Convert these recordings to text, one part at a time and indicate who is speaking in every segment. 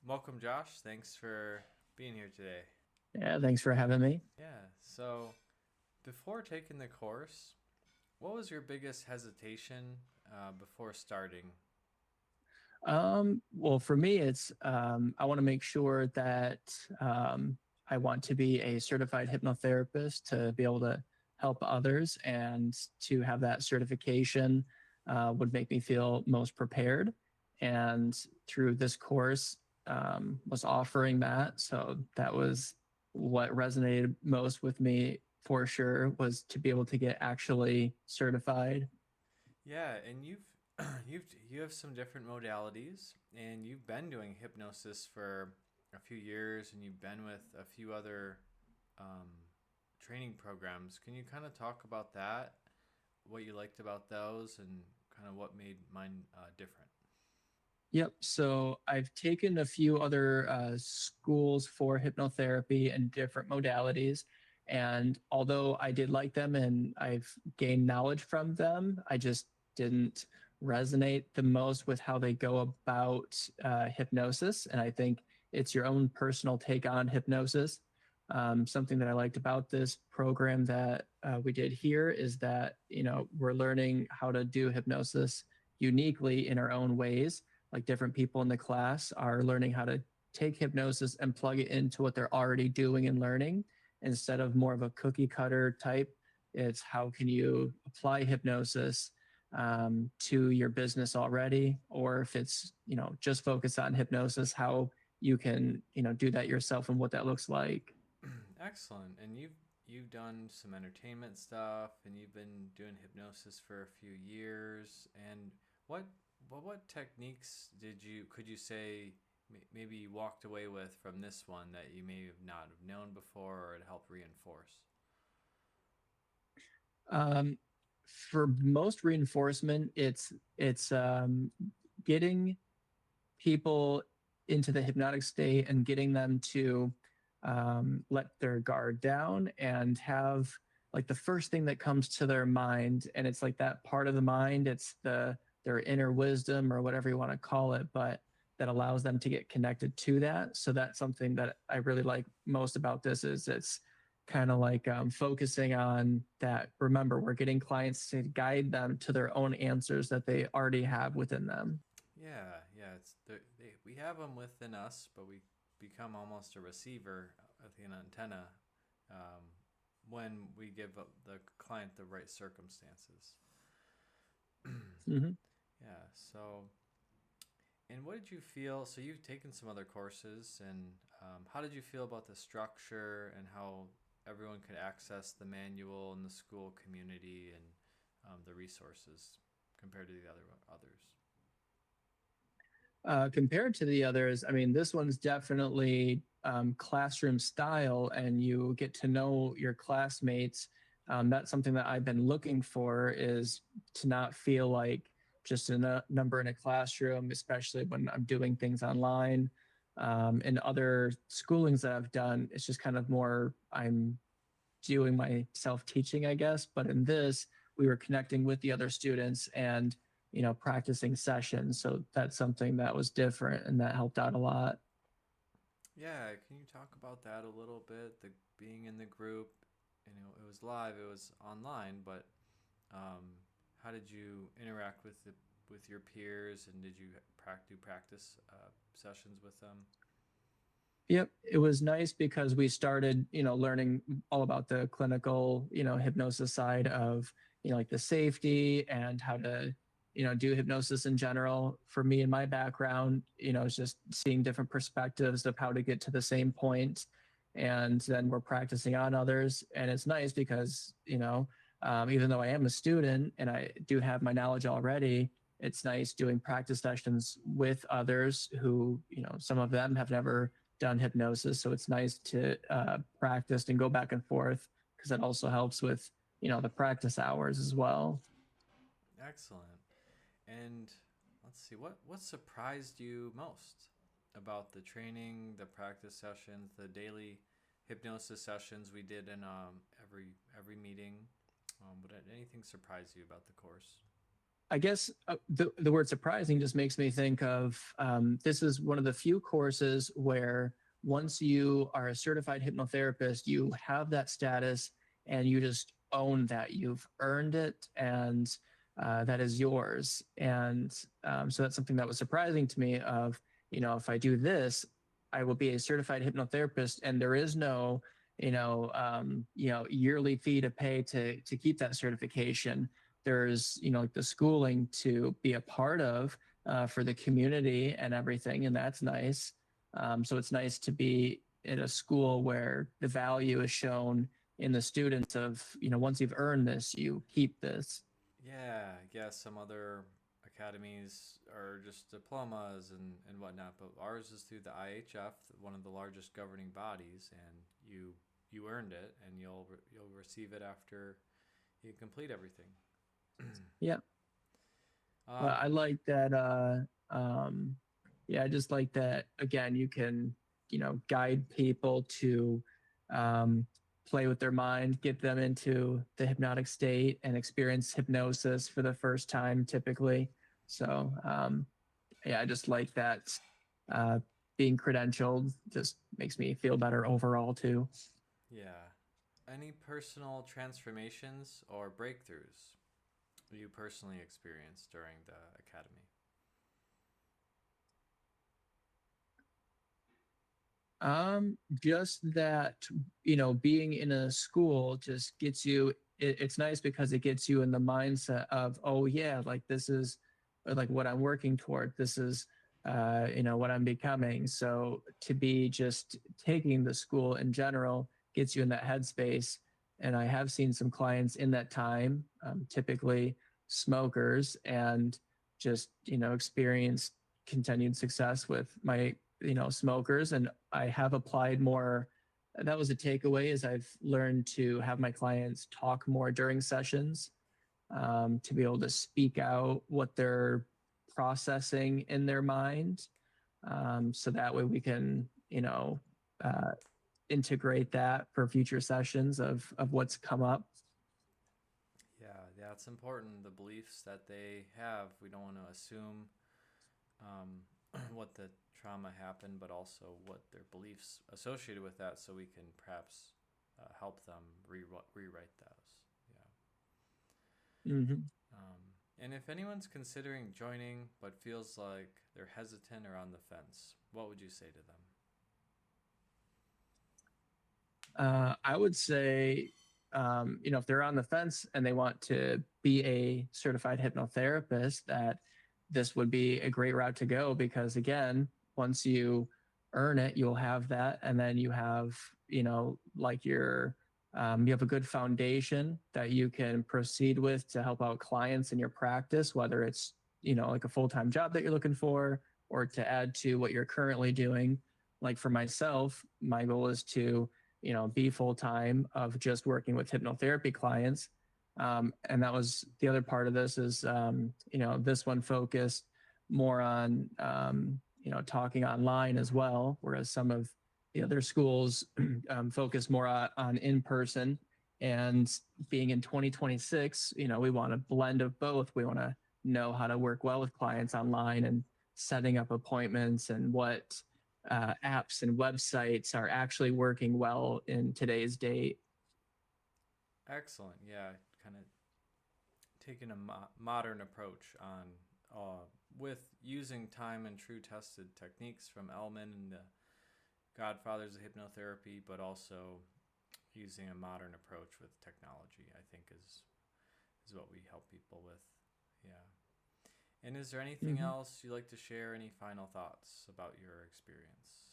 Speaker 1: Welcome, Josh. Thanks for being here today.
Speaker 2: Yeah, thanks for having me.
Speaker 1: Yeah, so before taking the course, what was your biggest hesitation before starting?
Speaker 2: Well, for me, it's I want to make sure that I want to be a certified hypnotherapist to be able to help others, and to have that certification would make me feel most prepared. And through this course, was offering that, so that was what resonated most with me for sure, was to be able to get actually certified.
Speaker 1: Yeah, and you have some different modalities, and you've been doing hypnosis for a few years, and you've been with a few other um, training programs. Can you kind of talk about that? What you liked about those, and kind of what made mine different?
Speaker 2: Yep. So I've taken a few other schools for hypnotherapy and different modalities. And although I did like them and I've gained knowledge from them, I just didn't resonate the most with how they go about hypnosis. And I think it's your own personal take on hypnosis. Something that I liked about this program that we did here is that, we're learning how to do hypnosis uniquely in our own ways. Like, different people in the class are learning how to take hypnosis and plug it into what they're already doing and learning, instead of more of a cookie cutter type. It's how can you apply hypnosis to your business already, or if it's just focus on hypnosis, how you can do that yourself and what that looks like.
Speaker 1: Excellent. And you've done some entertainment stuff, and you've been doing hypnosis for a few years. And what what techniques could you say maybe you walked away with from this one that you may have not have known before, or it helped reinforce?
Speaker 2: Um, for most reinforcement, it's getting people into the hypnotic state and getting them to let their guard down and have, like, the first thing that comes to their mind, and it's like that part of the mind, it's their inner wisdom or whatever you want to call it, but that allows them to get connected to that. So that's something that I really like most about this, is it's kind of like focusing on that. Remember, we're getting clients to guide them to their own answers that they already have within them.
Speaker 1: Yeah, yeah. We have them within us, but we become almost a receiver of an antenna um, when we give the client the right circumstances.
Speaker 2: Mm-hmm.
Speaker 1: Yeah. So, and what did you feel? So you've taken some other courses, and how did you feel about the structure and how everyone could access the manual and the school community and the resources compared to the others?
Speaker 2: Compared to the others, I mean, this one's definitely classroom style, and you get to know your classmates. That's something that I've been looking for, is to not feel like just a number in a classroom, especially when I'm doing things online. In other schoolings that I've done, it's just kind of more I'm doing my self teaching, I guess. But in this, we were connecting with the other students and practicing sessions. So that's something that was different and that helped out a lot.
Speaker 1: Yeah, can you talk about that a little bit? The being in the group, it was live, it was online, but um, how did you interact with with your peers, and did you do practice sessions with them?
Speaker 2: Yep, it was nice because we started, learning all about the clinical, hypnosis side of, like the safety and how to, do hypnosis in general. For me and my background, it's just seeing different perspectives of how to get to the same point, and then we're practicing on others. And it's nice because, even though I am a student and I do have my knowledge already, it's nice doing practice sessions with others who, some of them have never done hypnosis. So it's nice to practice and go back and forth, because that also helps with, the practice hours as well.
Speaker 1: Excellent. And let's see, what surprised you most about the training, the practice sessions, the daily hypnosis sessions we did in every meeting? But did anything surprise you about the course?
Speaker 2: I guess the word surprising just makes me think of this is one of the few courses where once you are a certified hypnotherapist, you have that status and you just own that. You've earned it and that is yours. And so that's something that was surprising to me of, if I do this, I will be a certified hypnotherapist and there is no, yearly fee to pay to keep that certification. There's like the schooling to be a part of for the community and everything, and that's nice. So it's nice to be at a school where the value is shown in the students of, once you've earned this, you keep this.
Speaker 1: Yeah, I guess some other academies are just diplomas and whatnot, but ours is through the IHF, one of the largest governing bodies, and you earned it, and you'll receive it after you complete everything.
Speaker 2: Yeah. But
Speaker 1: um,
Speaker 2: I like that. Yeah, I just like that. Again, you can, guide people to um, play with their mind, get them into the hypnotic state, and experience hypnosis for the first time, typically. So, yeah, I just like that. Uh, Being credentialed just makes me feel better overall too.
Speaker 1: yeah. Any personal transformations or breakthroughs you personally experienced during the academy?
Speaker 2: Just that, being in a school just gets you, it's nice because it gets you in the mindset of, oh yeah, like this is like what I'm working toward. This is, what I'm becoming. So to be just taking the school in general gets you in that headspace. And I have seen some clients in that time, typically smokers, and just, experience continued success with my smokers. And I have applied more. That was a takeaway, is I've learned to have my clients talk more during sessions, to be able to speak out what they're processing in their mind, so that way we can uh, integrate that for future sessions of what's come up.
Speaker 1: Yeah, it's important. The beliefs that they have, we don't want to assume um, what the trauma happened, but also what their beliefs associated with that, so we can perhaps help them rewrite those. Yeah.
Speaker 2: Mm-hmm.
Speaker 1: And if anyone's considering joining but feels like they're hesitant or on the fence, what would you say to them?
Speaker 2: I would say, if they're on the fence and they want to be a certified hypnotherapist, that this would be a great route to go because, again, once you earn it, you'll have that. And then you have, like you have a good foundation that you can proceed with to help out clients in your practice, whether it's, like a full time job that you're looking for or to add to what you're currently doing. Like for myself, my goal is to be full time of just working with hypnotherapy clients. And that was the other part of this is, this one focused more on, talking online as well, whereas some of the other schools focus more on in person. And being in 2026, we want a blend of both. We want to know how to work well with clients online and setting up appointments and what apps and websites are actually working well in today's date.
Speaker 1: Excellent. Yeah, kind of taking a modern approach on with using time and true tested techniques from Elman and the godfathers of hypnotherapy, but also using a modern approach with technology. I think is what we help people with. Yeah. And is there anything
Speaker 2: Mm-hmm.
Speaker 1: else you'd like to share? Any final thoughts about your experience?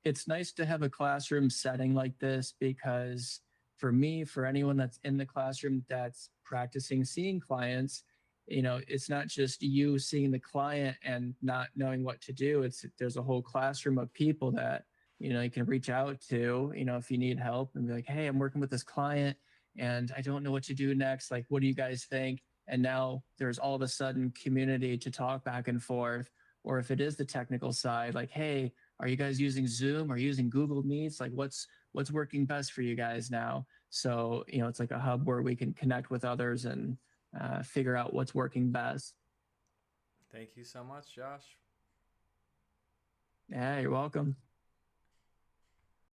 Speaker 2: It's nice to have a classroom setting like this because for me, for anyone that's in the classroom that's practicing seeing clients, it's not just you seeing the client and not knowing what to do. It's there's a whole classroom of people that, you can reach out to, if you need help and be like, hey, I'm working with this client and I don't know what to do next. Like, what do you guys think? And now there's all of a sudden community to talk back and forth. Or if it is the technical side, like, hey, are you guys using Zoom or using Google Meets? Like what's working best for you guys now? So, it's like a hub where we can connect with others and figure out what's working best.
Speaker 1: Thank you so much, Josh.
Speaker 2: Yeah, you're welcome.